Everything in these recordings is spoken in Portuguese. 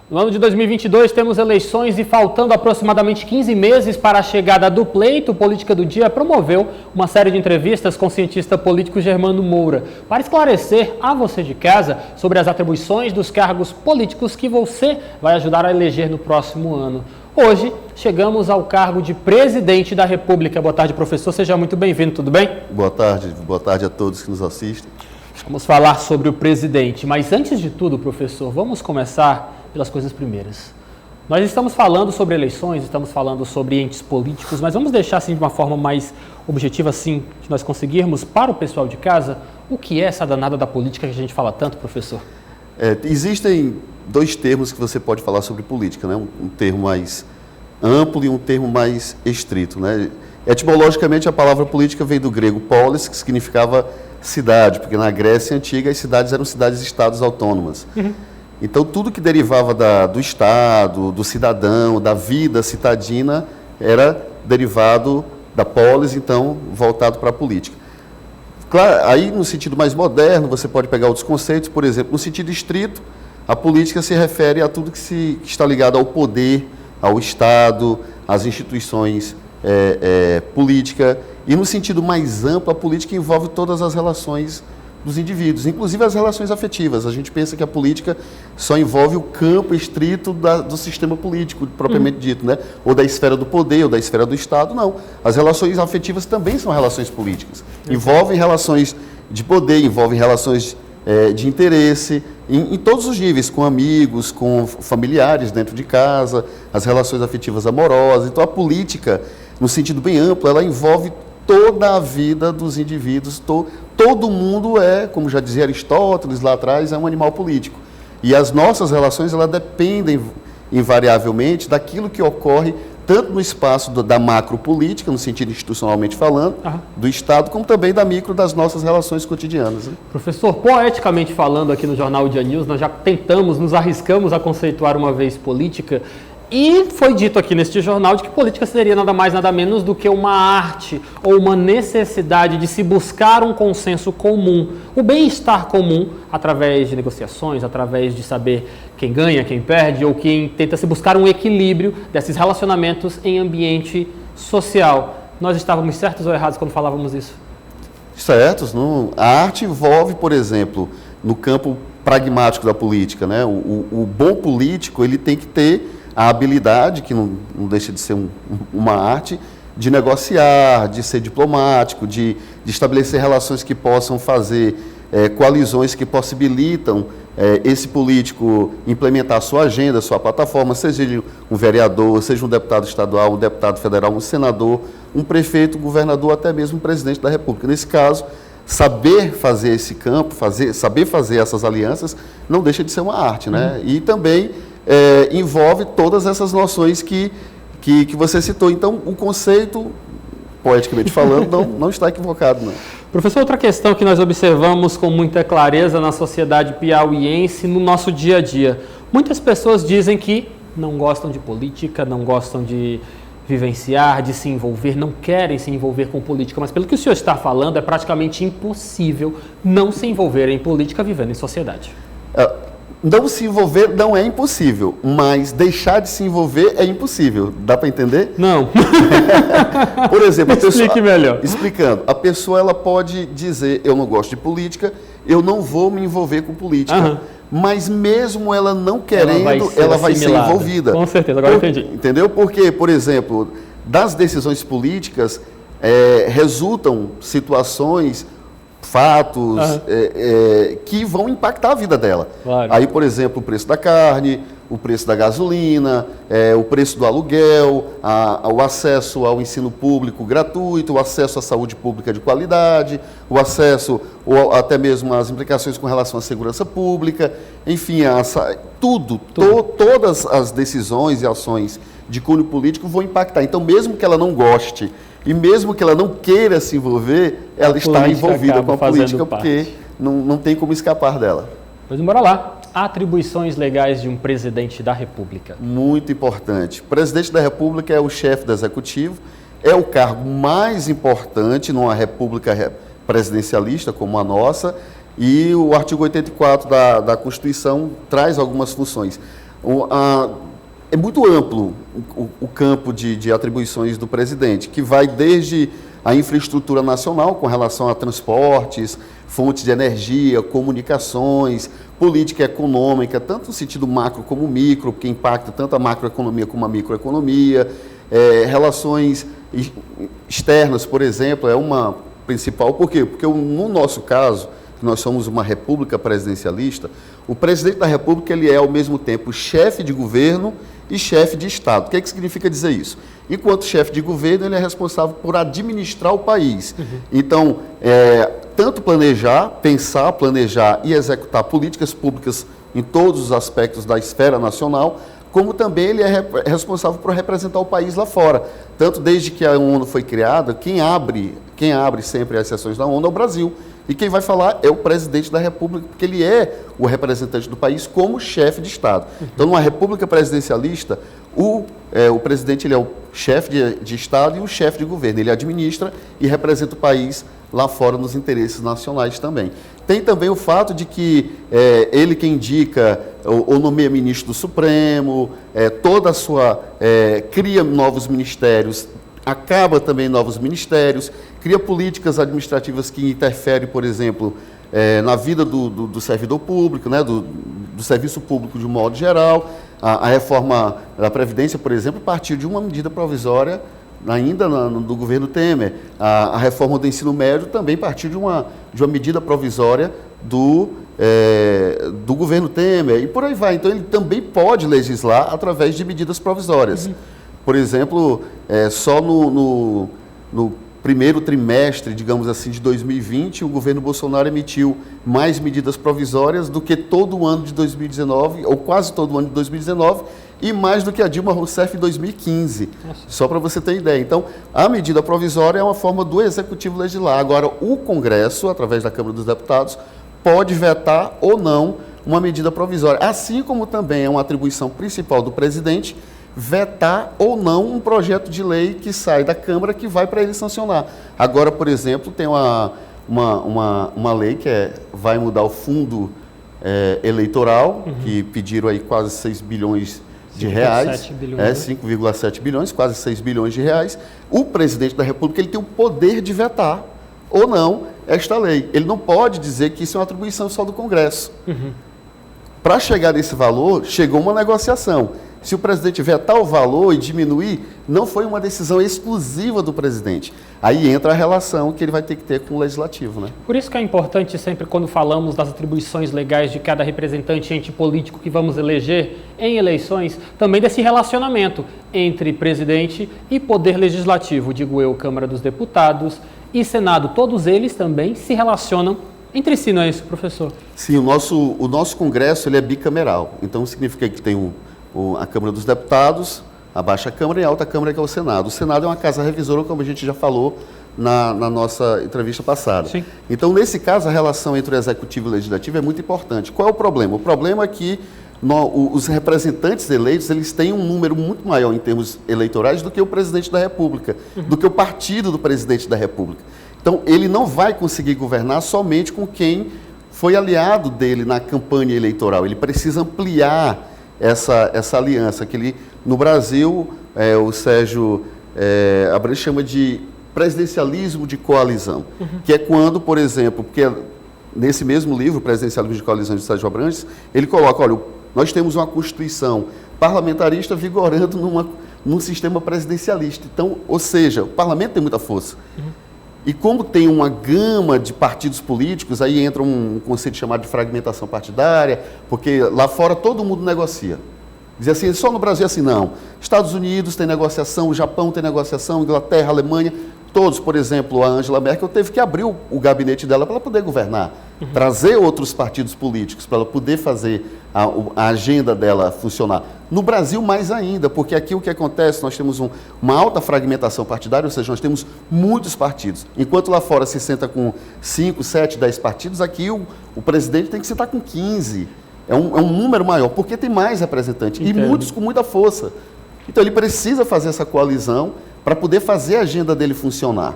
No ano de 2022 temos eleições e faltando aproximadamente 15 meses para a chegada do pleito, Política do Dia promoveu uma série de entrevistas com o cientista político Germano Moura para esclarecer a você de casa sobre as atribuições dos cargos políticos que você vai ajudar a eleger no próximo ano. Hoje chegamos ao cargo de Presidente da República. Boa tarde, professor. Seja muito bem-vindo, tudo bem? Boa tarde a todos que nos assistem. Vamos falar sobre o presidente, mas antes de tudo, professor, vamos começar pelas coisas primeiras. Nós estamos falando sobre eleições, estamos falando sobre entes políticos, mas vamos deixar assim de uma forma mais objetiva, assim, que nós conseguirmos, para o pessoal de casa, o que é essa danada da política que a gente fala tanto, professor? Existem dois termos que você pode falar sobre política, né? Um termo mais amplo e um termo mais estrito, né? Etimologicamente, a palavra política vem do grego polis, que significava cidade, porque na Grécia Antiga as cidades eram cidades-estados autônomas. Então, tudo que derivava do Estado, do cidadão, da vida citadina, era derivado da polis, então, voltado para a política. Claro, aí, no sentido mais moderno, você pode pegar outros conceitos, por exemplo, no sentido estrito, a política se refere a tudo que está ligado ao poder, ao Estado, às instituições políticas, e no sentido mais amplo, a política envolve todas as relações dos indivíduos, inclusive as relações afetivas. A gente pensa que a política só envolve o campo estrito do sistema político, propriamente dito, né? Ou da esfera do poder, ou da esfera do Estado. Não. As relações afetivas também são relações políticas. Envolvem relações de poder, envolvem relações de interesse, em todos os níveis, com amigos, com familiares dentro de casa, as relações afetivas amorosas. Então, a política, no sentido bem amplo, ela envolve toda a vida dos indivíduos. Todo mundo como já dizia Aristóteles lá atrás, é um animal político. E as nossas relações, elas dependem invariavelmente daquilo que ocorre tanto no espaço da macropolítica, no sentido institucionalmente falando, do Estado, como também da micro, das nossas relações cotidianas. Né? Professor, poeticamente falando aqui no Jornal Dia News, nós já nos arriscamos a conceituar uma vez política. E foi dito aqui neste jornal de que política seria nada mais, nada menos do que uma arte ou uma necessidade de se buscar um consenso comum, o bem-estar comum, através de negociações, através de saber quem ganha, quem perde, ou quem tenta se buscar um equilíbrio desses relacionamentos em ambiente social. Nós estávamos certos ou errados quando falávamos isso? Certos. Não? A arte envolve, por exemplo, no campo pragmático da política, né? O bom político, ele tem que ter a habilidade, que não deixa de ser uma arte, de negociar, de ser diplomático, de estabelecer relações que possam fazer coalizões que possibilitam esse político implementar a sua agenda, a sua plataforma, seja ele um vereador, seja um deputado estadual, um deputado federal, um senador, um prefeito, um governador, até mesmo um presidente da República. Nesse caso, saber fazer esse campo, saber fazer essas alianças, não deixa de ser uma arte, né? E também envolve todas essas noções que você citou. Então, o conceito, poeticamente falando, não está equivocado, não. Professor, outra questão que nós observamos com muita clareza na sociedade piauiense, no nosso dia a dia. Muitas pessoas dizem que não gostam de política, não gostam de vivenciar, de se envolver, não querem se envolver com política, mas pelo que o senhor está falando, é praticamente impossível não se envolver em política vivendo em sociedade. Não se envolver não é impossível, mas deixar de se envolver é impossível. Dá para entender? Não. Por exemplo, explique melhor. Explicando, a pessoa ela pode dizer, eu não gosto de política, eu não vou me envolver com política. Mas mesmo ela não querendo, ela vai ser envolvida. Com certeza, agora entendi. Entendeu? Porque, por exemplo, das decisões políticas resultam situações, fatos que vão impactar a vida dela. Claro. Aí, por exemplo, o preço da carne, o preço da gasolina, o preço do aluguel, o acesso ao ensino público gratuito, o acesso à saúde pública de qualidade, o acesso, ou até mesmo as implicações com relação à segurança pública, enfim, todas as decisões e ações de cunho político vão impactar. Então, mesmo que ela não goste e mesmo que ela não queira se envolver, ela está envolvida com a política, porque não tem como escapar dela. Pois bora lá. Atribuições legais de um presidente da República. Muito importante. O presidente da República é o chefe do executivo, é o cargo mais importante numa república presidencialista como a nossa, e o artigo 84 da Constituição traz algumas funções. É muito amplo o campo de atribuições do presidente, que vai desde a infraestrutura nacional com relação a transportes, fontes de energia, comunicações, política econômica, tanto no sentido macro como micro, que impacta tanto a macroeconomia como a microeconomia, relações externas, por exemplo, é uma principal. Por quê? Porque no nosso caso, nós somos uma república presidencialista, o presidente da república ele é ao mesmo tempo chefe de governo e chefe de Estado. O que significa dizer isso? Enquanto chefe de governo, ele é responsável por administrar o país. Então, tanto pensar, planejar e executar políticas públicas em todos os aspectos da esfera nacional, como também ele é responsável por representar o país lá fora. Tanto desde que a ONU foi criada, quem abre sempre as sessões da ONU é o Brasil. E quem vai falar é o presidente da República, porque ele é o representante do país como chefe de Estado. Então, numa república presidencialista, o presidente ele é o chefe de Estado e o chefe de governo. Ele administra e representa o país lá fora nos interesses nacionais também. Tem também o fato de que ele que indica ou nomeia ministro do Supremo, toda a sua... cria novos ministérios, acaba também novos ministérios, cria políticas administrativas que interferem, por exemplo, na vida do servidor público, né, do serviço público de um modo geral. A reforma da Previdência, por exemplo, partiu de uma medida provisória ainda do governo Temer. A reforma do ensino médio também partiu de uma medida provisória do governo Temer, e por aí vai. Então, ele também pode legislar através de medidas provisórias. Por exemplo, só no primeiro trimestre, digamos assim, de 2020, o governo Bolsonaro emitiu mais medidas provisórias do que todo o ano de 2019, ou quase todo o ano de 2019, e mais do que a Dilma Rousseff em 2015, só para você ter ideia. Então, a medida provisória é uma forma do Executivo legislar. Agora, o Congresso, através da Câmara dos Deputados, pode vetar ou não uma medida provisória, assim como também é uma atribuição principal do presidente vetar ou não um projeto de lei que sai da Câmara que vai para ele sancionar. Agora, por exemplo, tem uma lei que vai mudar o fundo eleitoral, que pediram aí quase 6 bilhões de reais, 5,7 bilhões, quase 6 bilhões de reais. O presidente da República ele tem o poder de vetar ou não esta lei. Ele não pode dizer que isso é uma atribuição só do Congresso. Para chegar nesse valor, chegou uma negociação. Se o presidente vetar o valor e diminuir, não foi uma decisão exclusiva do presidente. Aí entra a relação que ele vai ter que ter com o legislativo, né? Por isso que é importante sempre, quando falamos das atribuições legais de cada representante ente político que vamos eleger em eleições, também desse relacionamento entre presidente e poder legislativo, digo eu, Câmara dos Deputados e Senado. Todos eles também se relacionam entre si, não é isso, professor? Sim, o nosso Congresso ele é bicameral. Então, significa que tem a Câmara dos Deputados, a Baixa Câmara e a Alta Câmara, que é o Senado. O Senado é uma casa revisora, como a gente já falou na nossa entrevista passada. Sim. Então, nesse caso, a relação entre o Executivo e o Legislativo é muito importante. Qual é o problema? O problema é que os representantes eleitos eles têm um número muito maior em termos eleitorais do que o presidente da República, do que o partido do presidente da República. Então, ele não vai conseguir governar somente com quem foi aliado dele na campanha eleitoral. Ele precisa ampliar essa aliança, que no Brasil, o Sérgio Abrantes chama de presidencialismo de coalizão, que é quando, por exemplo, porque nesse mesmo livro, Presidencialismo de Coalizão de Sérgio Abrantes, ele coloca, olha, nós temos uma Constituição parlamentarista vigorando num sistema presidencialista. Então, ou seja, o parlamento tem muita força. E como tem uma gama de partidos políticos, aí entra um conceito chamado de fragmentação partidária, porque lá fora todo mundo negocia. Dizer assim, só no Brasil é assim, não. Estados Unidos tem negociação, o Japão tem negociação, Inglaterra, Alemanha, todos, por exemplo, a Angela Merkel teve que abrir o gabinete dela para ela poder governar, trazer outros partidos políticos para ela poder fazer a agenda dela funcionar. No Brasil, mais ainda, porque aqui o que acontece, nós temos uma alta fragmentação partidária, ou seja, nós temos muitos partidos. Enquanto lá fora se senta com 5, 7, 10 partidos, aqui o presidente tem que sentar com 15. É um número maior, porque tem mais representantes, e muitos com muita força. Então ele precisa fazer essa coalizão para poder fazer a agenda dele funcionar.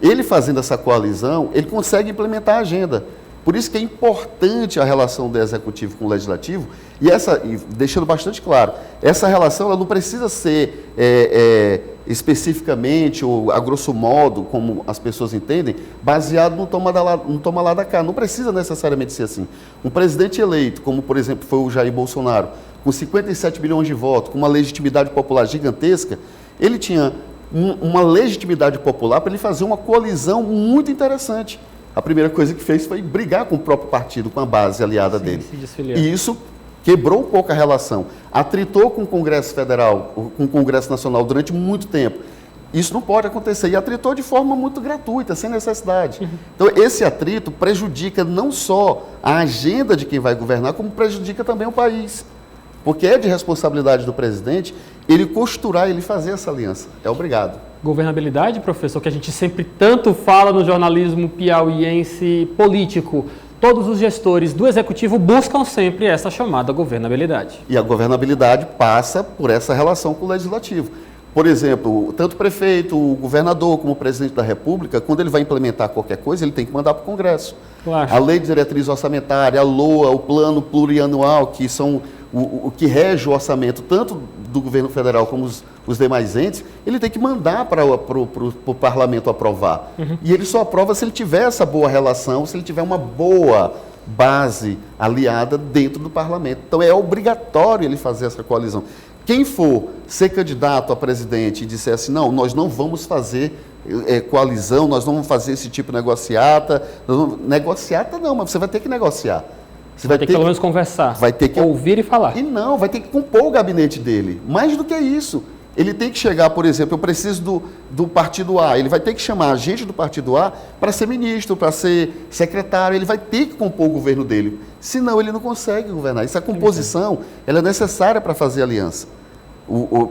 Ele fazendo essa coalizão, ele consegue implementar a agenda. Por isso que é importante a relação do Executivo com o Legislativo, e deixando bastante claro, essa relação ela não precisa ser especificamente ou a grosso modo, como as pessoas entendem, baseado no toma lá da cá. Não precisa necessariamente ser assim. Um presidente eleito, como por exemplo foi o Jair Bolsonaro, com 57 milhões de votos, com uma legitimidade popular gigantesca, ele tinha uma legitimidade popular para ele fazer uma coalizão muito interessante. A primeira coisa que fez foi brigar com o próprio partido, com a base aliada dele. E isso quebrou um pouco a relação. Atritou com o Congresso Federal, com o Congresso Nacional durante muito tempo. Isso não pode acontecer. E atritou de forma muito gratuita, sem necessidade. Então, esse atrito prejudica não só a agenda de quem vai governar, como prejudica também o país. Porque é de responsabilidade do presidente ele costurar, ele fazer essa aliança. É obrigado. Governabilidade, professor, que a gente sempre tanto fala no jornalismo piauiense político. Todos os gestores do Executivo buscam sempre essa chamada governabilidade. E a governabilidade passa por essa relação com o Legislativo. Por exemplo, tanto o prefeito, o governador, como o presidente da República, quando ele vai implementar qualquer coisa, ele tem que mandar para o Congresso. Claro. A lei de diretriz orçamentária, a LOA, o plano plurianual, que são o que rege o orçamento tanto do governo federal como os demais entes, ele tem que mandar para o parlamento aprovar. E ele só aprova se ele tiver essa boa relação, se ele tiver uma boa base aliada dentro do parlamento. Então é obrigatório ele fazer essa coalizão. Quem for ser candidato a presidente e disser assim, não, nós não vamos fazer coalizão, nós não vamos fazer esse tipo de negociata, negociata não, mas você vai ter que negociar. Você vai ter que pelo menos conversar, vai ter que ouvir e falar. E não, vai ter que compor o gabinete dele. Mais do que isso. Ele tem que chegar, por exemplo, eu preciso do partido A, ele vai ter que chamar a gente do partido A para ser ministro, para ser secretário, ele vai ter que compor o governo dele. Senão ele não consegue governar. Essa composição ela é necessária para fazer aliança.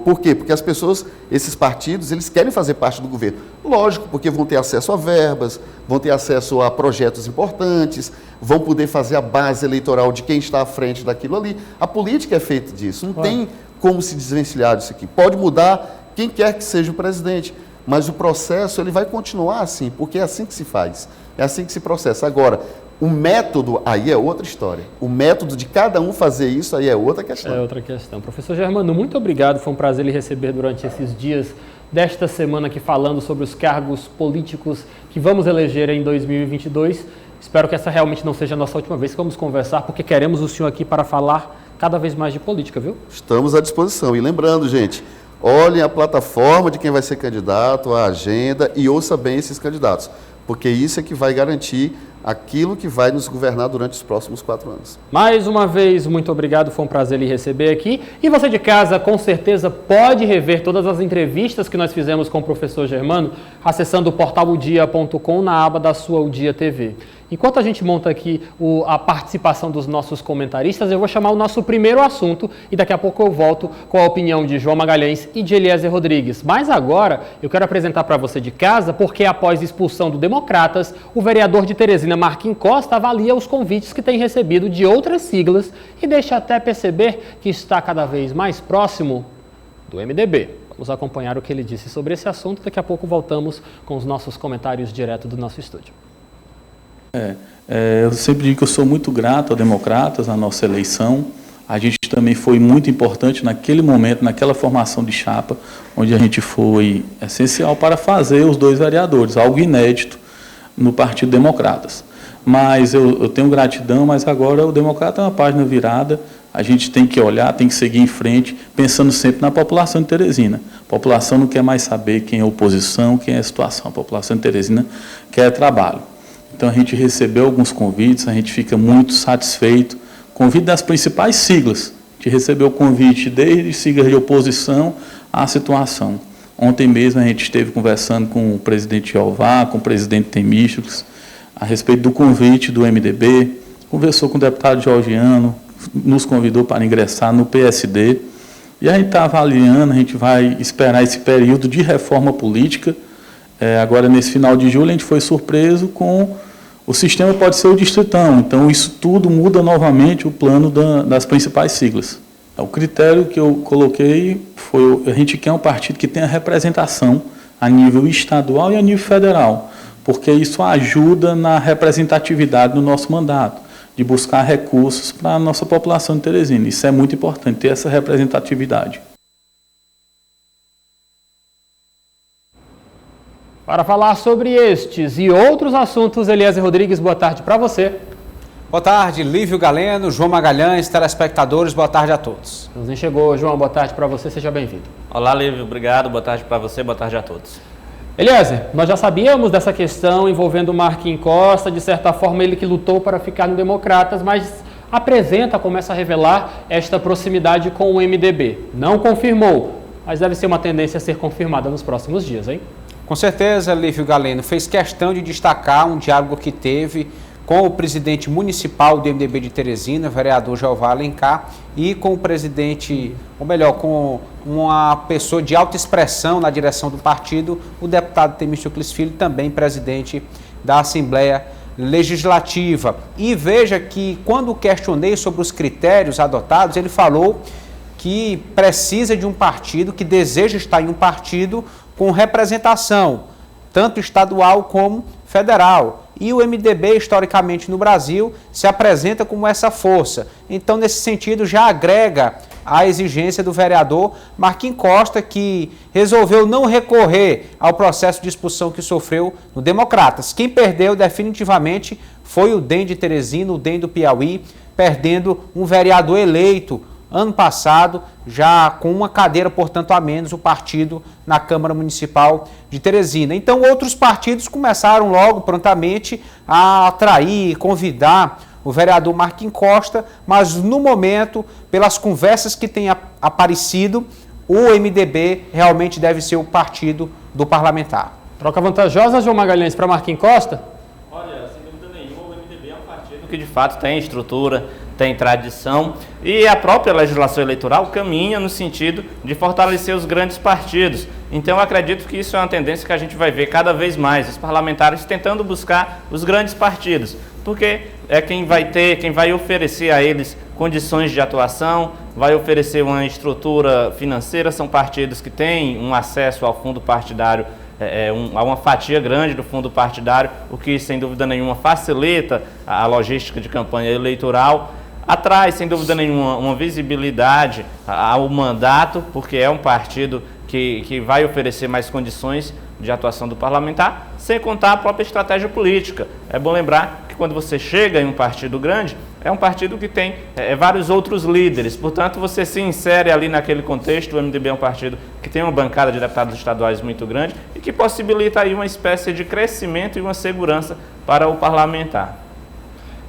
Por quê? Porque as pessoas, esses partidos, eles querem fazer parte do governo. Lógico, porque vão ter acesso a verbas, vão ter acesso a projetos importantes, vão poder fazer a base eleitoral de quem está à frente daquilo ali. A política é feita disso, não tem como se desvencilhar disso aqui. Pode mudar quem quer que seja o presidente, mas o processo ele vai continuar assim, porque é assim que se faz, é assim que se processa. Agora, o método aí é outra história. O método de cada um fazer isso aí é outra questão. É outra questão. Professor Germano, muito obrigado. Foi um prazer lhe receber durante esses dias desta semana aqui falando sobre os cargos políticos que vamos eleger em 2022. Espero que essa realmente não seja a nossa última vez que vamos conversar, porque queremos o senhor aqui para falar cada vez mais de política, viu? Estamos à disposição. E lembrando, gente, olhem a plataforma de quem vai ser candidato, a agenda e ouça bem esses candidatos, porque isso é que vai garantir aquilo que vai nos governar durante os próximos 4 anos. Mais uma vez, muito obrigado, foi um prazer lhe receber aqui. E você de casa, com certeza, pode rever todas as entrevistas que nós fizemos com o professor Germano, acessando o portal odia.com na aba da sua Odia TV. Enquanto a gente monta aqui a participação dos nossos comentaristas, eu vou chamar o nosso primeiro assunto e daqui a pouco eu volto com a opinião de João Magalhães e de Eliezer Rodrigues. Mas agora eu quero apresentar para você de casa porque após expulsão do Democratas, o vereador de Teresina, Marquinhos Costa, avalia os convites que tem recebido de outras siglas e deixa até perceber que está cada vez mais próximo do MDB. Vamos acompanhar o que ele disse sobre esse assunto. Daqui a pouco voltamos com os nossos comentários direto do nosso estúdio. Eu sempre digo que eu sou muito grato a Democratas, na nossa eleição. A gente também foi muito importante naquele momento, naquela formação de chapa, onde a gente foi essencial para fazer os 2 vereadores, algo inédito no Partido Democratas. Mas eu tenho gratidão, mas agora o Democrata é uma página virada, a gente tem que olhar, tem que seguir em frente, pensando sempre na população de Teresina. A população não quer mais saber quem é oposição, quem é a situação. A população de Teresina quer trabalho. Então, a gente recebeu alguns convites, a gente fica muito satisfeito. Convite das principais siglas. A gente recebeu o convite desde siglas de oposição à situação. Ontem mesmo a gente esteve conversando com o presidente Jeová, com o presidente Temístocles, a respeito do convite do MDB, conversou com o deputado Georgiano, nos convidou para ingressar no PSD. E a gente está avaliando, a gente vai esperar esse período de reforma política. Agora, nesse final de julho, a gente foi surpreso com o sistema pode ser o distritão, então isso tudo muda novamente o plano das principais siglas. O critério que eu coloquei foi, a gente quer um partido que tenha representação a nível estadual e a nível federal. porque isso ajuda na representatividade do nosso mandato, de buscar recursos para a nossa população de Teresina. Isso é muito importante, ter essa representatividade. Para falar sobre estes e outros assuntos, Eliezer Rodrigues, boa tarde para você. Boa tarde, Lívio Galeno, João Magalhães, telespectadores, boa tarde a todos. Nem chegou, João, boa tarde para você, seja bem-vindo. Olá, Lívio, obrigado, boa tarde para você, boa tarde a todos. Eliezer, nós já sabíamos dessa questão envolvendo o Marquinhos Costa, de certa forma ele que lutou para ficar no Democratas, mas começa a revelar esta proximidade com o MDB. Não confirmou, mas deve ser uma tendência a ser confirmada nos próximos dias, hein? Com certeza, Lívio Galeno fez questão de destacar um diálogo que teve com o presidente municipal do MDB de Teresina, vereador Jeová Alencar, e com o presidente, ou melhor, com uma pessoa de alta expressão na direção do partido, o deputado Temístocles Filho, também presidente da Assembleia Legislativa. E veja que, quando questionei sobre os critérios adotados, ele falou que precisa de um partido, que deseja estar em um partido com representação, tanto estadual como federal. E o MDB, historicamente no Brasil, se apresenta como essa força. Então, nesse sentido, já agrega a exigência do vereador Marquinhos Costa, que resolveu não recorrer ao processo de expulsão que sofreu no Democratas. Quem perdeu definitivamente foi o DEM de Teresina, o DEM do Piauí, perdendo um vereador eleito ano passado, já com uma cadeira, portanto, a menos, o partido na Câmara Municipal de Teresina. Então, outros partidos começaram logo, prontamente, a atrair, convidar o vereador Marquinhos Costa, mas, no momento, pelas conversas que têm aparecido, o MDB realmente deve ser o partido do parlamentar. Troca vantajosa, João Magalhães, para Marquinhos Costa? Olha, sem dúvida nenhuma, o MDB é um partido que, de fato, tem estrutura, tem tradição, e a própria legislação eleitoral caminha no sentido de fortalecer os grandes partidos. Então, eu acredito que isso é uma tendência que a gente vai ver cada vez mais, os parlamentares tentando buscar os grandes partidos, porque é quem vai oferecer a eles condições de atuação, vai oferecer uma estrutura financeira, são partidos que têm um acesso ao fundo partidário, a uma fatia grande do fundo partidário, o que, sem dúvida nenhuma, facilita a logística de campanha eleitoral, atrai, sem dúvida nenhuma, uma visibilidade ao mandato, porque é um partido que vai oferecer mais condições de atuação do parlamentar, sem contar a própria estratégia política. É bom lembrar que quando você chega em um partido grande, é um partido que tem vários outros líderes, portanto você se insere ali naquele contexto. O MDB é um partido que tem uma bancada de deputados estaduais muito grande e que possibilita aí uma espécie de crescimento e uma segurança para o parlamentar.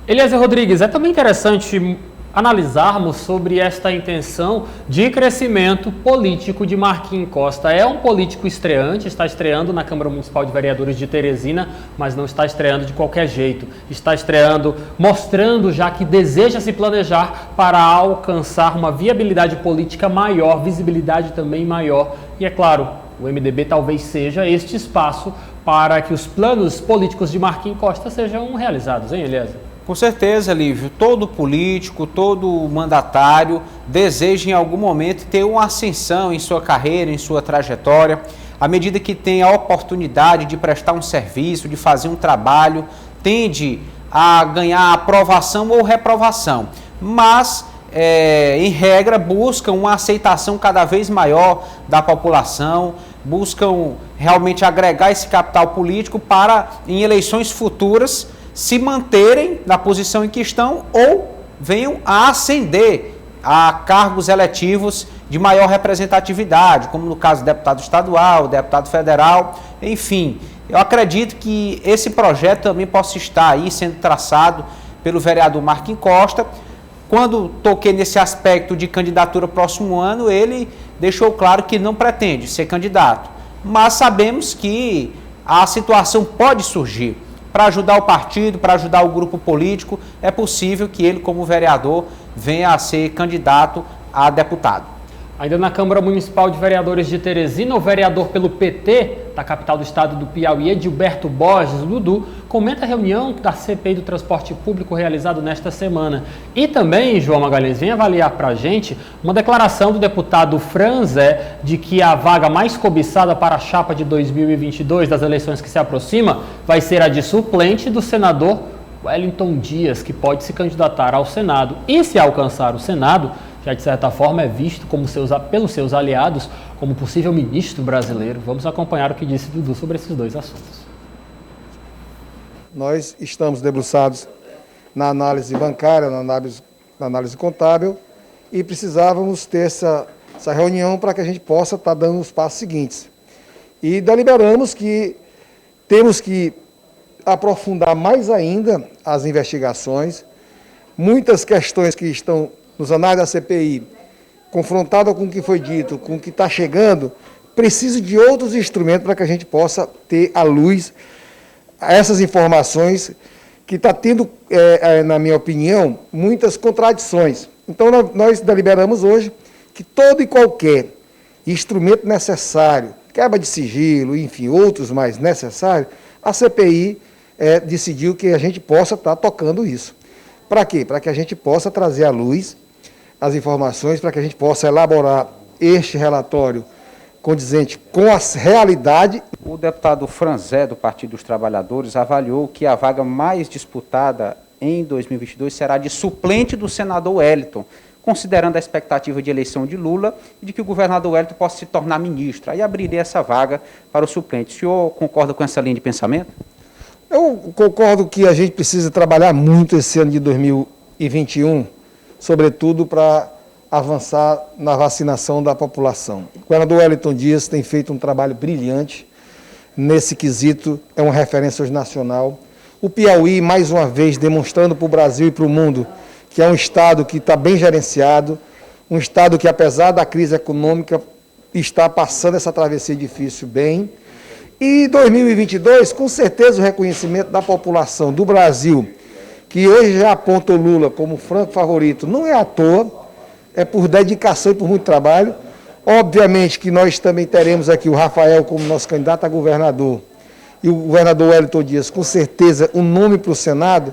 Eliezer Rodrigues, é também interessante analisarmos sobre esta intenção de crescimento político de Marquinhos Costa. É um político estreante, está estreando na Câmara Municipal de Vereadores de Teresina, mas não está estreando de qualquer jeito. Está estreando, mostrando já que deseja se planejar para alcançar uma viabilidade política maior, visibilidade também maior. E é claro, o MDB talvez seja este espaço para que os planos políticos de Marquinhos Costa sejam realizados, hein, Eliezer? Com certeza, Lívio, todo político, todo mandatário deseja em algum momento ter uma ascensão em sua carreira, em sua trajetória. À medida que tem a oportunidade de prestar um serviço, de fazer um trabalho, tende a ganhar aprovação ou reprovação. Mas, em regra, buscam uma aceitação cada vez maior da população, buscam realmente agregar esse capital político para, em eleições futuras, se manterem na posição em que estão ou venham a ascender a cargos eletivos de maior representatividade, como no caso do deputado estadual, deputado federal, enfim. Eu acredito que esse projeto também possa estar aí sendo traçado pelo vereador Marquinhos Costa. Quando toquei nesse aspecto de candidatura próximo ano, ele deixou claro que não pretende ser candidato. Mas sabemos que a situação pode surgir. Para ajudar o partido, para ajudar o grupo político, é possível que ele, como vereador, venha a ser candidato a deputado. Ainda na Câmara Municipal de Vereadores de Teresina, o vereador pelo PT da capital do estado do Piauí, Edilberto Borges, Dudu, comenta a reunião da CPI do transporte público realizado nesta semana. E também, João Magalhães, vem avaliar para a gente uma declaração do deputado Franzé de que a vaga mais cobiçada para a chapa de 2022 das eleições que se aproxima vai ser a de suplente do senador Wellington Dias, que pode se candidatar ao Senado. E se alcançar o Senado, já de certa forma é visto como pelos seus aliados como possível ministro brasileiro. Vamos acompanhar o que disse Dudu sobre esses dois assuntos. Nós estamos debruçados na análise bancária, na análise contábil, e precisávamos ter essa reunião para que a gente possa estar dando os passos seguintes. E deliberamos que temos que aprofundar mais ainda as investigações. Muitas questões que estão nos anais da CPI, confrontada com o que foi dito, com o que está chegando, precisa de outros instrumentos para que a gente possa ter à luz essas informações que está tendo, na minha opinião, muitas contradições. Então, nós deliberamos hoje que todo e qualquer instrumento necessário, quebra de sigilo, enfim, outros mais necessários, a CPI decidiu que a gente possa estar tocando isso. Para quê? Para que a gente possa trazer à luz as informações, para que a gente possa elaborar este relatório condizente com a realidade. O deputado Franzé, do Partido dos Trabalhadores, avaliou que a vaga mais disputada em 2022 será de suplente do senador Wellington, considerando a expectativa de eleição de Lula e de que o governador Wellington possa se tornar ministro. Aí abriria essa vaga para o suplente. O senhor concorda com essa linha de pensamento? Eu concordo que a gente precisa trabalhar muito esse ano de 2021, sobretudo para avançar na vacinação da população. O governador Wellington Dias tem feito um trabalho brilhante nesse quesito, é uma referência hoje nacional. O Piauí, mais uma vez, demonstrando para o Brasil e para o mundo que é um estado que está bem gerenciado, um estado que, apesar da crise econômica, está passando essa travessia difícil bem. E 2022, com certeza, o reconhecimento da população do Brasil, que hoje já aponta o Lula como franco favorito, não é à toa, é por dedicação e por muito trabalho. Obviamente que nós também teremos aqui o Rafael como nosso candidato a governador e o governador Wellington Dias, com certeza, um nome para o Senado.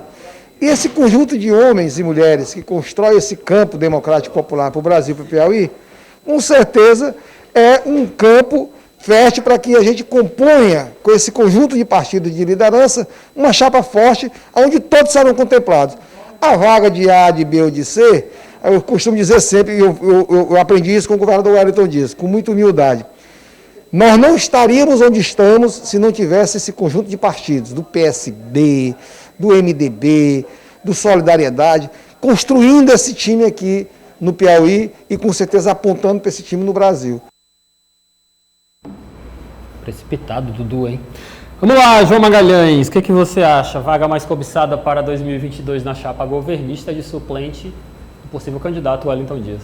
E esse conjunto de homens e mulheres que constrói esse campo democrático popular para o Brasil e para o Piauí, com certeza é um campo fértil para que a gente componha, com esse conjunto de partidos de liderança, uma chapa forte, onde todos serão contemplados. A vaga de A, de B ou de C, eu costumo dizer sempre, eu aprendi isso com o governador Wellington Dias, com muita humildade. Nós não estaríamos onde estamos se não tivesse esse conjunto de partidos, do PSB, do MDB, do Solidariedade, construindo esse time aqui no Piauí e com certeza apontando para esse time no Brasil. Precipitado, Dudu, hein? Vamos lá, João Magalhães, o que você acha? Vaga mais cobiçada para 2022 na chapa governista de suplente do possível candidato Wellington Dias?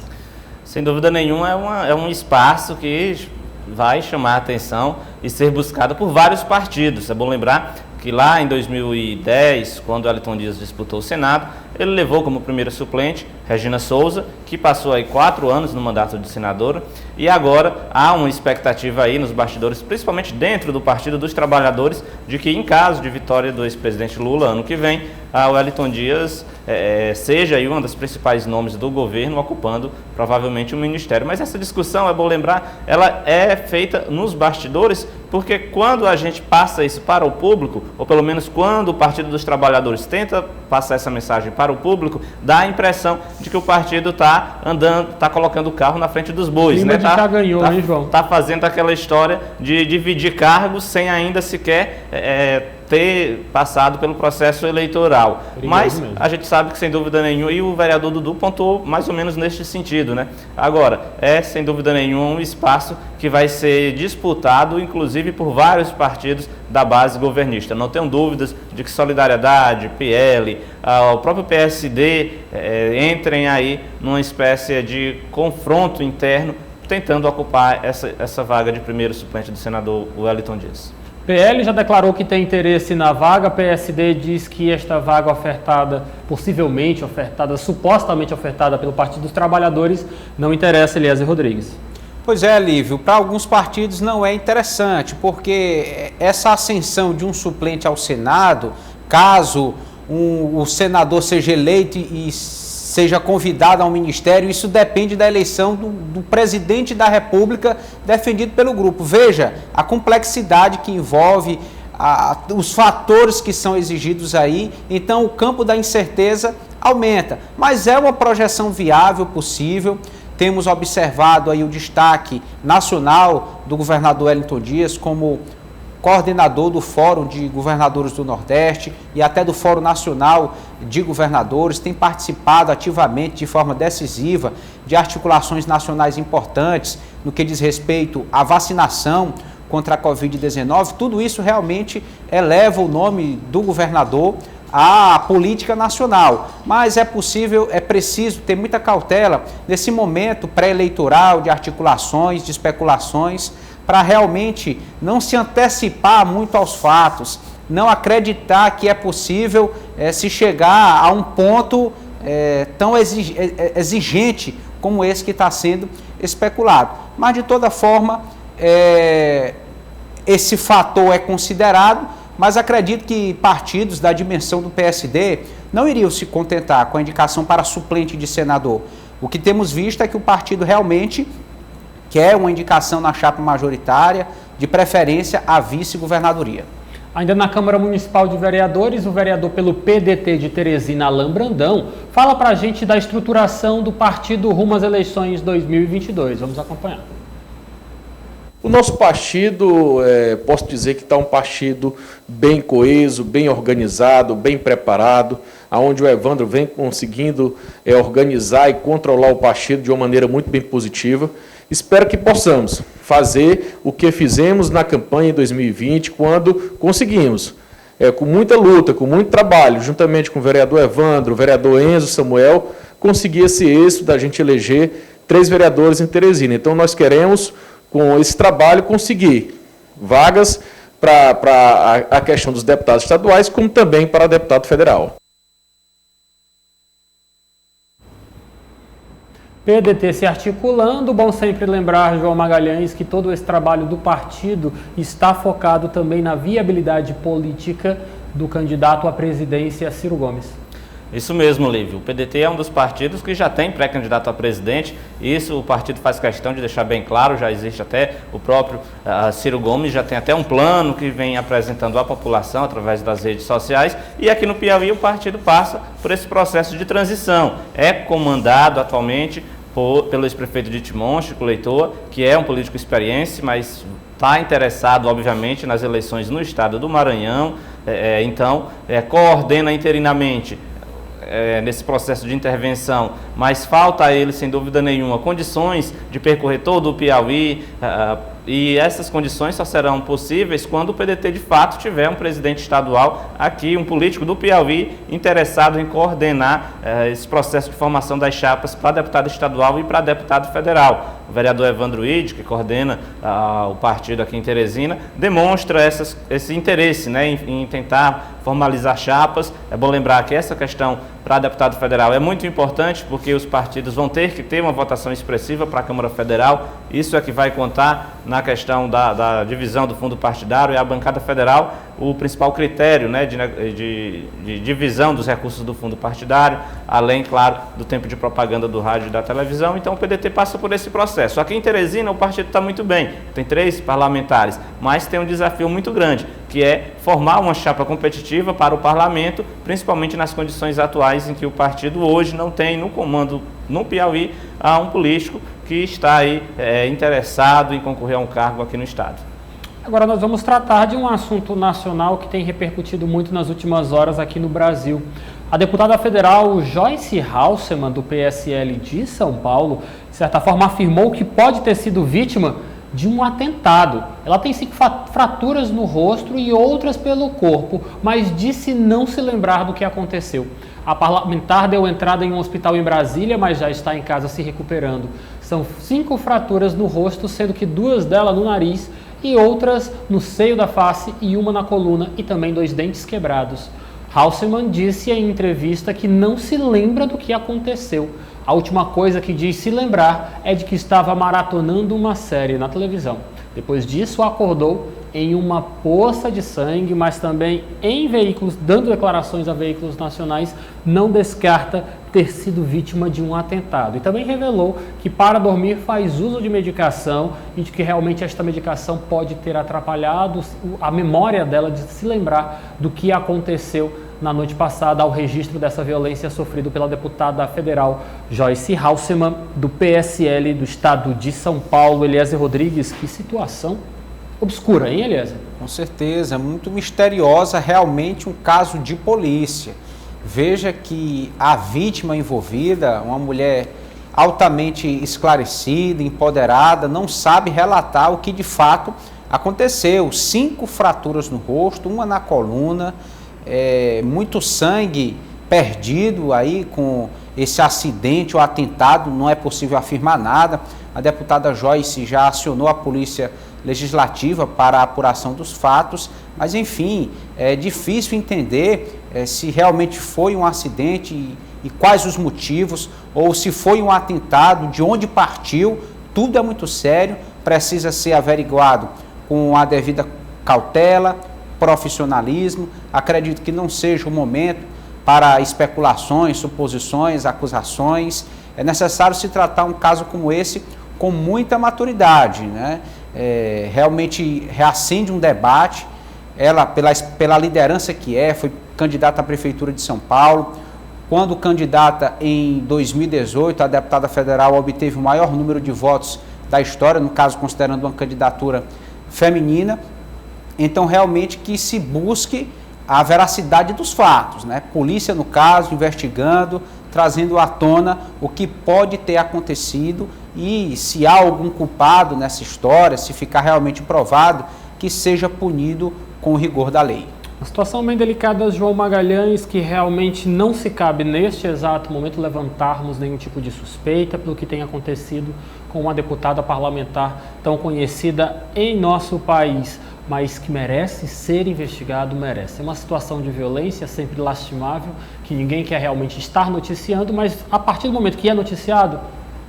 Sem dúvida nenhuma, é um espaço que vai chamar a atenção e ser buscado por vários partidos. É bom lembrar que lá em 2010, quando Wellington Dias disputou o Senado, ele levou como primeira suplente Regina Souza, que passou aí 4 anos no mandato de senadora, e agora há uma expectativa aí nos bastidores, principalmente dentro do Partido dos Trabalhadores, de que em caso de vitória do ex-presidente Lula ano que vem, a Wellington Dias seja aí uma das principais nomes do governo, ocupando provavelmente um ministério. Mas essa discussão, é bom lembrar, ela é feita nos bastidores, porque quando a gente passa isso para o público, ou pelo menos quando o Partido dos Trabalhadores tenta passar essa mensagem para o público, dá a impressão de que o partido está andando, está colocando o carro na frente dos bois, né? Já ganhou, hein, João? Está fazendo aquela história de dividir cargos sem ainda sequer ter passado pelo processo eleitoral. Mas a gente sabe que, sem dúvida nenhuma, e o vereador Dudu pontuou mais ou menos neste sentido, né? Agora, sem dúvida nenhuma um espaço que vai ser disputado, inclusive por vários partidos da base governista. Não tenho dúvidas de que Solidariedade, PL, o próprio PSD entrem aí numa espécie de confronto interno, tentando ocupar essa vaga de primeiro suplente do senador Wellington Dias. PL já declarou que tem interesse na vaga, PSD diz que esta vaga ofertada, possivelmente ofertada, supostamente ofertada pelo Partido dos Trabalhadores, não interessa Eliezer Rodrigues. Pois é, Lívio, para alguns partidos não é interessante, porque essa ascensão de um suplente ao Senado, caso o senador seja eleito e seja convidado ao ministério, isso depende da eleição do presidente da República defendido pelo grupo. Veja a complexidade que envolve os fatores que são exigidos aí, então o campo da incerteza aumenta, mas é uma projeção viável, possível. Temos observado aí o destaque nacional do governador Wellington Dias como coordenador do Fórum de Governadores do Nordeste e até do Fórum Nacional de Governadores, tem participado ativamente, de forma decisiva, de articulações nacionais importantes no que diz respeito à vacinação contra a Covid-19. Tudo isso realmente eleva o nome do governador à política nacional, mas é possível, é preciso ter muita cautela nesse momento pré-eleitoral de articulações, de especulações, para realmente não se antecipar muito aos fatos, não acreditar que é possível se chegar a um ponto tão exigente como esse que está sendo especulado. Mas, de toda forma, esse fator é considerado, mas acredito que partidos da dimensão do PSD não iriam se contentar com a indicação para suplente de senador. O que temos visto é que o partido realmente quer uma indicação na chapa majoritária, de preferência a vice-governadoria. Ainda na Câmara Municipal de Vereadores, o vereador pelo PDT de Teresina, Alain Brandão, fala para a gente da estruturação do partido rumo às eleições 2022. Vamos acompanhar. O nosso partido, posso dizer que está um partido bem coeso, bem organizado, bem preparado, onde o Evandro vem conseguindo organizar e controlar o partido de uma maneira muito bem positiva. Espero que possamos fazer o que fizemos na campanha em 2020, quando conseguimos, com muita luta, com muito trabalho, juntamente com o vereador Evandro, o vereador Enzo Samuel, conseguir esse êxito da gente eleger 3 vereadores em Teresina. Então, nós queremos, com esse trabalho, conseguir vagas para a questão dos deputados estaduais, como também para deputado federal. PDT se articulando, bom sempre lembrar, João Magalhães, que todo esse trabalho do partido está focado também na viabilidade política do candidato à presidência, Ciro Gomes. Isso mesmo, Lívio. O PDT é um dos partidos que já tem pré-candidato a presidente. Isso o partido faz questão de deixar bem claro. Já existe até o próprio Ciro Gomes, já tem até um plano que vem apresentando à população através das redes sociais. E aqui no Piauí o partido passa por esse processo de transição. É comandado atualmente pelo ex-prefeito de Timon, Chico Leitor, que é um político experiente, mas está interessado, obviamente, nas eleições no estado do Maranhão. Então, coordena interinamente nesse processo de intervenção, mas falta a ele, sem dúvida nenhuma, condições de percorrer todo o Piauí, e essas condições só serão possíveis quando o PDT de fato tiver um presidente estadual aqui, um político do Piauí interessado em coordenar esse processo de formação das chapas para deputado estadual e para deputado federal. O vereador Evandro Ide, que coordena o partido aqui em Teresina, demonstra esse interesse, né, em tentar formalizar chapas. É bom lembrar que essa questão para deputado federal é muito importante, porque os partidos vão ter que ter uma votação expressiva para a Câmara Federal. Isso é que vai contar na questão da divisão do fundo partidário, e a bancada federal o principal critério, né, de divisão dos recursos do fundo partidário, além, claro, do tempo de propaganda do rádio e da televisão. Então o PDT passa por esse processo. Aqui em Teresina o partido está muito bem, tem 3 parlamentares, mas tem um desafio muito grande, que é formar uma chapa competitiva para o parlamento, principalmente nas condições atuais em que o partido hoje não tem no comando no Piauí um político que está aí interessado em concorrer a um cargo aqui no estado. Agora nós vamos tratar de um assunto nacional que tem repercutido muito nas últimas horas aqui no Brasil. A deputada federal Joyce Halsemann, do PSL de São Paulo, de certa forma afirmou que pode ter sido vítima de um atentado. Ela tem 5 fraturas no rosto e outras pelo corpo, mas disse não se lembrar do que aconteceu. A parlamentar deu entrada em um hospital em Brasília, mas já está em casa se recuperando. São 5 fraturas no rosto, sendo que 2 delas no nariz e outras no seio da face e uma na coluna, e também 2 dentes quebrados. Halsemann disse em entrevista que não se lembra do que aconteceu. A última coisa que diz se lembrar é de que estava maratonando uma série na televisão. Depois disso, acordou em uma poça de sangue, mas também em veículos, dando declarações a veículos nacionais, não descarta ter sido vítima de um atentado. E também revelou que para dormir faz uso de medicação e de que realmente esta medicação pode ter atrapalhado a memória dela de se lembrar do que aconteceu na noite passada ao registro dessa violência sofrido pela deputada federal Joyce Hasselmann, do PSL do estado de São Paulo. Eliezer Rodrigues, que situação obscura, hein, Eliezer? Com certeza, muito misteriosa, realmente um caso de polícia. Veja que a vítima envolvida, uma mulher altamente esclarecida, empoderada, não sabe relatar o que de fato aconteceu. 5 fraturas no rosto, uma na coluna, muito sangue perdido aí com esse acidente ou atentado, não é possível afirmar nada. A deputada Joyce já acionou a Polícia Legislativa para a apuração dos fatos, mas enfim, é difícil entender se realmente foi um acidente e quais os motivos, ou se foi um atentado, de onde partiu. Tudo é muito sério, precisa ser averiguado com a devida cautela, profissionalismo. Acredito que não seja o momento para especulações, suposições, acusações. É necessário se tratar um caso como esse com muita maturidade, né? Realmente reacende um debate. Ela, pela liderança que foi candidata à Prefeitura de São Paulo. Quando candidata em 2018, a deputada federal obteve o maior número de votos da história, no caso considerando uma candidatura feminina. Então, realmente que se busque a veracidade dos fatos, né? Polícia, no caso, investigando, trazendo à tona o que pode ter acontecido e se há algum culpado nessa história, se ficar realmente provado, que seja punido com o rigor da lei. Uma situação bem delicada, João Magalhães, que realmente não se cabe neste exato momento levantarmos nenhum tipo de suspeita pelo que tem acontecido com uma deputada parlamentar tão conhecida em nosso país, mas que merece ser investigado, merece. É uma situação de violência sempre lastimável, que ninguém quer realmente estar noticiando, mas a partir do momento que é noticiado,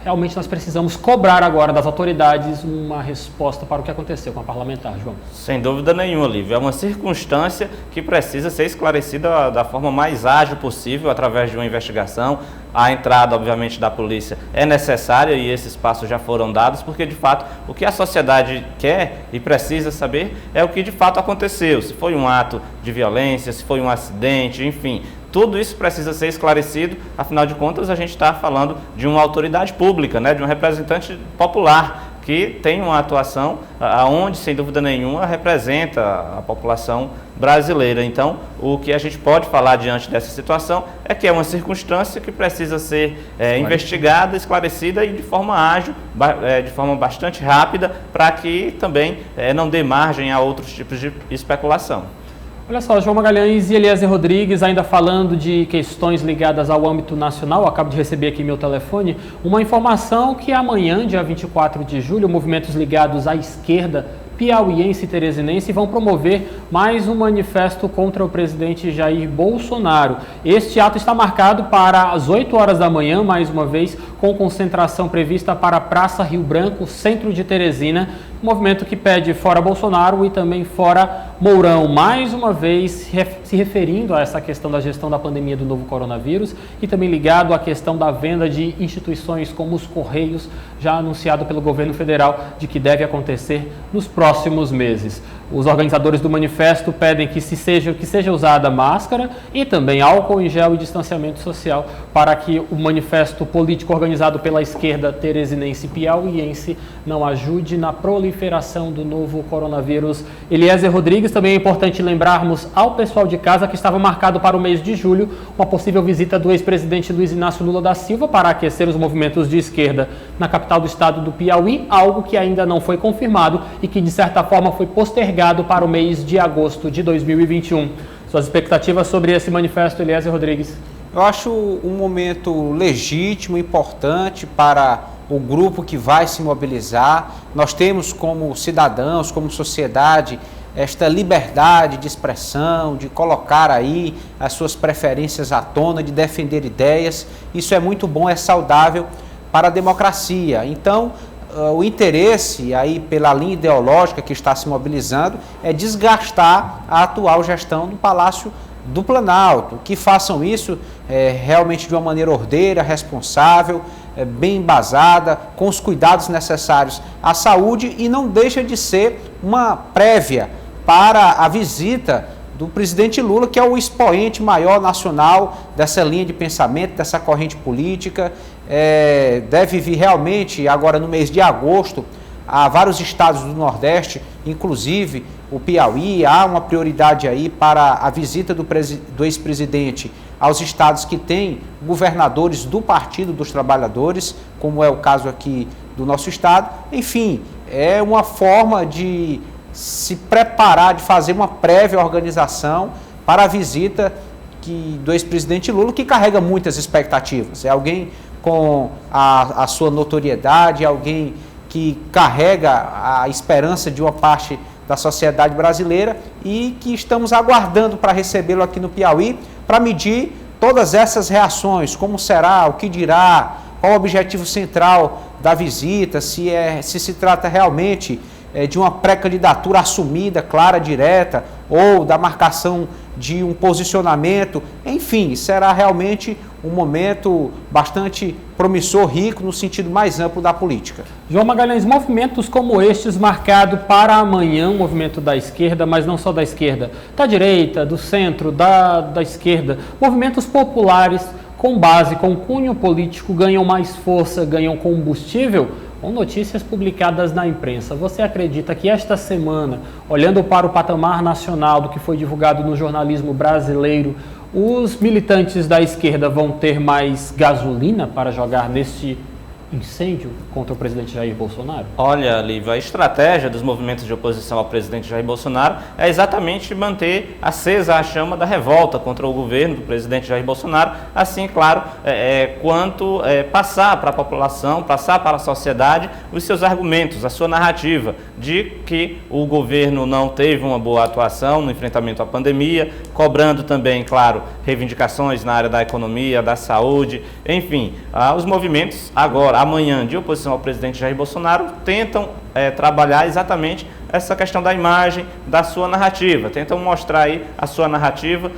realmente nós precisamos cobrar agora das autoridades uma resposta para o que aconteceu com a parlamentar, João. Sem dúvida nenhuma, Lívia. É uma circunstância que precisa ser esclarecida da forma mais ágil possível, através de uma investigação. A entrada, obviamente, da polícia é necessária e esses passos já foram dados, porque, de fato, o que a sociedade quer e precisa saber é o que, de fato, aconteceu. Se foi um ato de violência, se foi um acidente, enfim. Tudo isso precisa ser esclarecido, afinal de contas a gente está falando de uma autoridade pública, né, de um representante popular que tem uma atuação aonde, sem dúvida nenhuma, representa a população brasileira. Então, o que a gente pode falar diante dessa situação é que é uma circunstância que precisa ser investigada, esclarecida e de forma ágil, de forma bastante rápida, para que também não dê margem a outros tipos de especulação. Olha só, João Magalhães e Eliezer Rodrigues, ainda falando de questões ligadas ao âmbito nacional, acabo de receber aqui meu telefone, uma informação que amanhã, dia 24 de julho, movimentos ligados à esquerda piauiense e teresinense vão promover mais um manifesto contra o presidente Jair Bolsonaro. Este ato está marcado para as 8 horas da manhã, mais uma vez, com concentração prevista para a Praça Rio Branco, centro de Teresina, movimento que pede fora Bolsonaro e também fora Mourão, mais uma vez se referindo a essa questão da gestão da pandemia do novo coronavírus e também ligado à questão da venda de instituições como os Correios, já anunciado pelo governo federal de que deve acontecer nos próximos meses. Os organizadores do manifesto pedem que seja usada máscara e também álcool em gel e distanciamento social para que o manifesto político organizado pela esquerda teresinense e piauiense não ajude na proliferação do novo coronavírus. Eliezer Rodrigues, também é importante lembrarmos ao pessoal de casa que estava marcado para o mês de julho uma possível visita do ex-presidente Luiz Inácio Lula da Silva para aquecer os movimentos de esquerda na capital do estado do Piauí, algo que ainda não foi confirmado e que de certa forma foi postergado para o mês de agosto de 2021. Suas expectativas sobre esse manifesto, Eliezer Rodrigues? Eu acho um momento legítimo, importante para o grupo que vai se mobilizar. Nós temos como cidadãos, como sociedade, esta liberdade de expressão, de colocar aí as suas preferências à tona, de defender ideias. Isso é muito bom, é saudável para a democracia. Então, o interesse aí pela linha ideológica que está se mobilizando é desgastar a atual gestão do Palácio do Planalto, que façam isso realmente de uma maneira ordeira, responsável, bem embasada, com os cuidados necessários à saúde, e não deixa de ser uma prévia para a visita do presidente Lula, que é o expoente maior nacional dessa linha de pensamento, dessa corrente política. Deve vir realmente agora no mês de agosto a vários estados do Nordeste, inclusive o Piauí. Há uma prioridade aí para a visita do ex-presidente aos estados que têm governadores do Partido dos Trabalhadores, como é o caso aqui do nosso estado. Enfim, é uma forma de se preparar, de fazer uma prévia organização para a visita do ex-presidente Lula, que carrega muitas expectativas. É alguém com a sua notoriedade, alguém que carrega a esperança de uma parte da sociedade brasileira, e que estamos aguardando para recebê-lo aqui no Piauí, para medir todas essas reações, como será, o que dirá, qual o objetivo central da visita, se se trata realmente de uma pré-candidatura assumida, clara, direta, ou da marcação de um posicionamento. Enfim, será realmente um momento bastante promissor, rico, no sentido mais amplo da política. João Magalhães, movimentos como estes marcado para amanhã, um movimento da esquerda, mas não só da esquerda, da direita, do centro, da esquerda, movimentos populares com base, com cunho político, ganham mais força, ganham combustível com notícias publicadas na imprensa. Você acredita que esta semana, olhando para o patamar nacional do que foi divulgado no jornalismo brasileiro, os militantes da esquerda vão ter mais gasolina para jogar neste incêndio contra o presidente Jair Bolsonaro? Olha, Lívia, a estratégia dos movimentos de oposição ao presidente Jair Bolsonaro é exatamente manter acesa a chama da revolta contra o governo do presidente Jair Bolsonaro, assim, claro, quanto passar para a população, passar para a sociedade os seus argumentos, a sua narrativa de que o governo não teve uma boa atuação no enfrentamento à pandemia, cobrando também, claro, reivindicações na área da economia, da saúde, enfim, os movimentos agora, amanhã, de oposição ao presidente Jair Bolsonaro, tentam trabalhar exatamente essa questão da imagem, da sua narrativa, tentam mostrar aí a sua narrativa,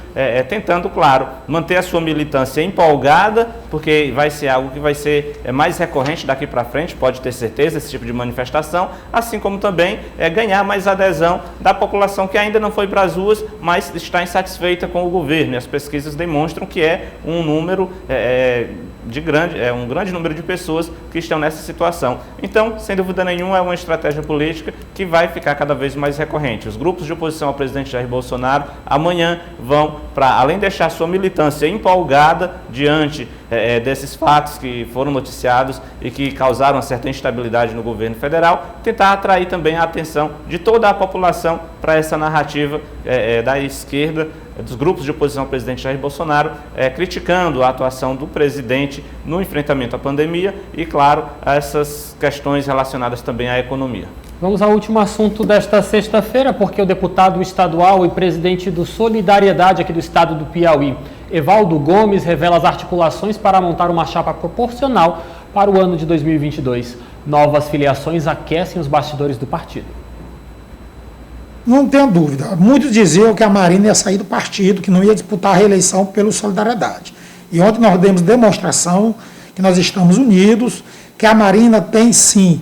tentando, claro, manter a sua militância empolgada, porque vai ser algo que vai ser mais recorrente daqui para frente, pode ter certeza, esse tipo de manifestação, assim como também ganhar mais adesão da população que ainda não foi para as ruas, mas está insatisfeita com o governo, e as pesquisas demonstram que é um número um grande número de pessoas que estão nessa situação. Então, sem dúvida nenhuma, é uma estratégia política que vai ficar cada vez mais recorrente. Os grupos de oposição ao presidente Jair Bolsonaro amanhã vão, para além de deixar sua militância empolgada diante desses fatos que foram noticiados e que causaram uma certa instabilidade no governo federal, tentar atrair também a atenção de toda a população para essa narrativa da esquerda, dos grupos de oposição ao presidente Jair Bolsonaro, criticando a atuação do presidente no enfrentamento à pandemia e, claro, essas questões relacionadas também à economia. Vamos ao último assunto desta sexta-feira, porque o deputado estadual e presidente do Solidariedade aqui do estado do Piauí, Evaldo Gomes, revela as articulações para montar uma chapa proporcional para o ano de 2022. Novas filiações aquecem os bastidores do partido. Não tenho dúvida. Muitos diziam que a Marina ia sair do partido, que não ia disputar a reeleição pelo Solidariedade. E ontem nós demos demonstração que nós estamos unidos, que a Marina tem sim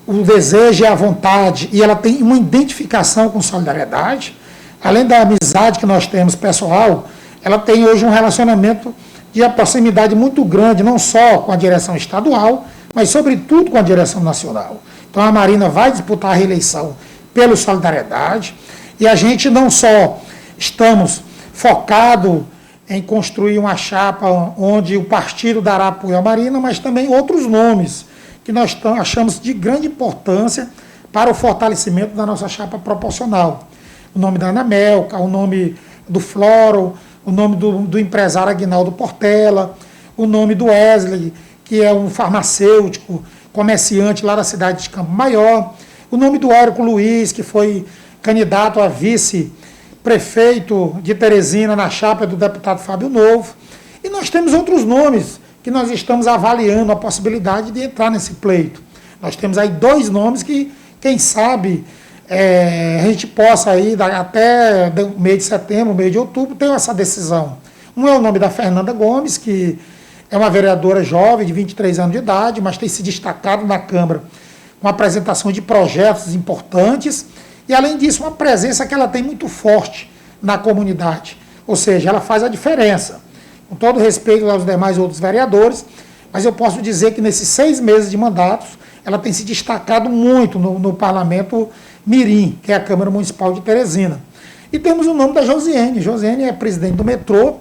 o desejo e a vontade, e ela tem uma identificação com Solidariedade. Além da amizade que nós temos pessoal, ela tem hoje um relacionamento de proximidade muito grande, não só com a direção estadual, mas sobretudo com a direção nacional. Então a Marina vai disputar a reeleição pelo Solidariedade, e a gente não só estamos focados em construir uma chapa onde o partido dará apoio à Marina, mas também outros nomes que nós achamos de grande importância para o fortalecimento da nossa chapa proporcional. O nome da Ana Melca, o nome do Floro, o nome do empresário Aguinaldo Portela, o nome do Wesley, que é um farmacêutico, comerciante lá da cidade de Campo Maior, o nome do Érico Luiz, que foi candidato a vice-prefeito de Teresina na chapa do deputado Fábio Novo. E nós temos outros nomes que nós estamos avaliando a possibilidade de entrar nesse pleito. Nós temos aí 2 nomes que, quem sabe, a gente possa aí, até o mês de setembro, mês de outubro, ter essa decisão. Um é o nome da Fernanda Gomes, que é uma vereadora jovem, de 23 anos de idade, mas tem se destacado na Câmara com a apresentação de projetos importantes e, além disso, uma presença que ela tem muito forte na comunidade. Ou seja, ela faz a diferença. Com todo respeito aos demais outros vereadores, mas eu posso dizer que nesses 6 meses de mandatos, ela tem se destacado muito no Parlamento Mirim, que é a Câmara Municipal de Teresina. E temos o nome da Josiane. Josiane é presidente do metrô,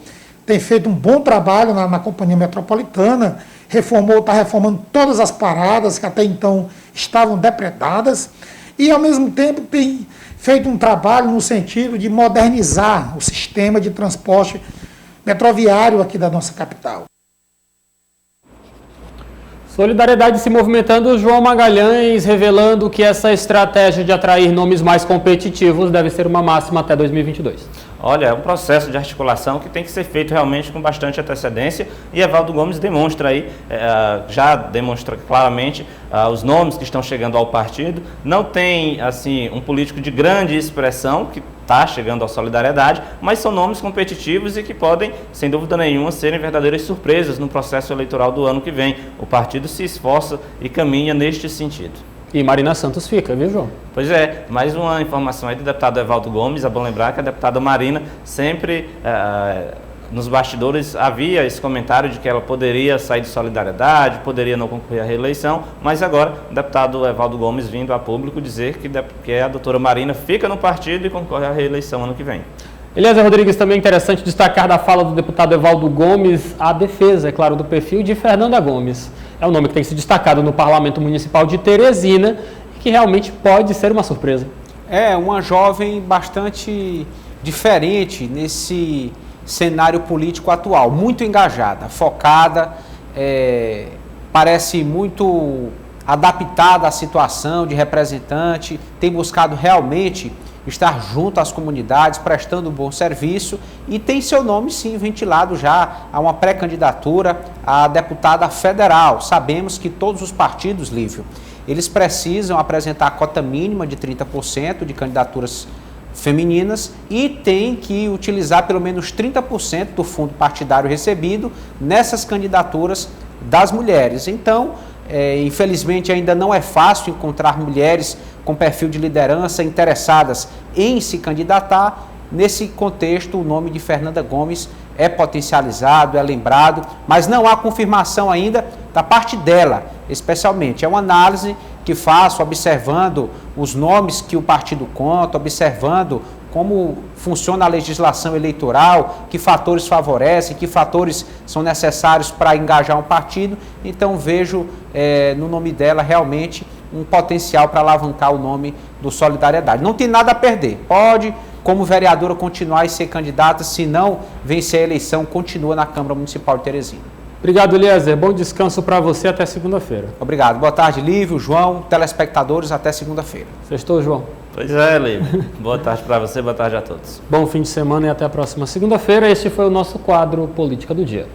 tem feito um bom trabalho na Companhia Metropolitana, está reformando todas as paradas que até então estavam depredadas, e ao mesmo tempo tem feito um trabalho no sentido de modernizar o sistema de transporte metroviário aqui da nossa capital. Solidariedade se movimentando, João Magalhães revelando que essa estratégia de atrair nomes mais competitivos deve ser uma máxima até 2022. Olha, é um processo de articulação que tem que ser feito realmente com bastante antecedência e Evaldo Gomes demonstra aí, já demonstra claramente os nomes que estão chegando ao partido. Não tem, assim, um político de grande expressão que está chegando à Solidariedade, mas são nomes competitivos e que podem, sem dúvida nenhuma, serem verdadeiras surpresas no processo eleitoral do ano que vem. O partido se esforça e caminha neste sentido. E Marina Santos fica, viu, João? Pois é, mais uma informação aí do deputado Evaldo Gomes. É bom lembrar que a deputada Marina sempre, nos bastidores, havia esse comentário de que ela poderia sair de Solidariedade, poderia não concorrer à reeleição, mas agora o deputado Evaldo Gomes vindo a público dizer que a doutora Marina fica no partido e concorre à reeleição ano que vem. Eliezer Rodrigues, também é interessante destacar da fala do deputado Evaldo Gomes a defesa, é claro, do perfil de Fernanda Gomes. É um nome que tem se destacado no Parlamento Municipal de Teresina e que realmente pode ser uma surpresa. É uma jovem bastante diferente nesse cenário político atual, muito engajada, focada, parece muito adaptada à situação de representante, tem buscado realmente estar junto às comunidades, prestando um bom serviço e tem seu nome sim ventilado já a uma pré-candidatura a deputada federal. Sabemos que todos os partidos, Lívio, eles precisam apresentar a cota mínima de 30% de candidaturas femininas e tem que utilizar pelo menos 30% do fundo partidário recebido nessas candidaturas das mulheres. Então, infelizmente ainda não é fácil encontrar mulheres com perfil de liderança interessadas em se candidatar. Nesse contexto, o nome de Fernanda Gomes é potencializado, é lembrado, mas não há confirmação ainda da parte dela, especialmente. É uma análise que faço observando os nomes que o partido conta, observando como funciona a legislação eleitoral, que fatores favorecem, que fatores são necessários para engajar um partido. Então vejo no nome dela realmente um potencial para alavancar o nome do Solidariedade. Não tem nada a perder, pode, como vereadora, continuar e ser candidata, se não vencer a eleição, continua na Câmara Municipal de Teresina. Obrigado, Eliezer. Bom descanso para você até segunda-feira. Obrigado. Boa tarde, Lívio, João, telespectadores, até segunda-feira. Sextou, João? Pois é, Lívio. Boa tarde para você, boa tarde a todos. Bom fim de semana e até a próxima segunda-feira. Este foi o nosso quadro Política do Dia.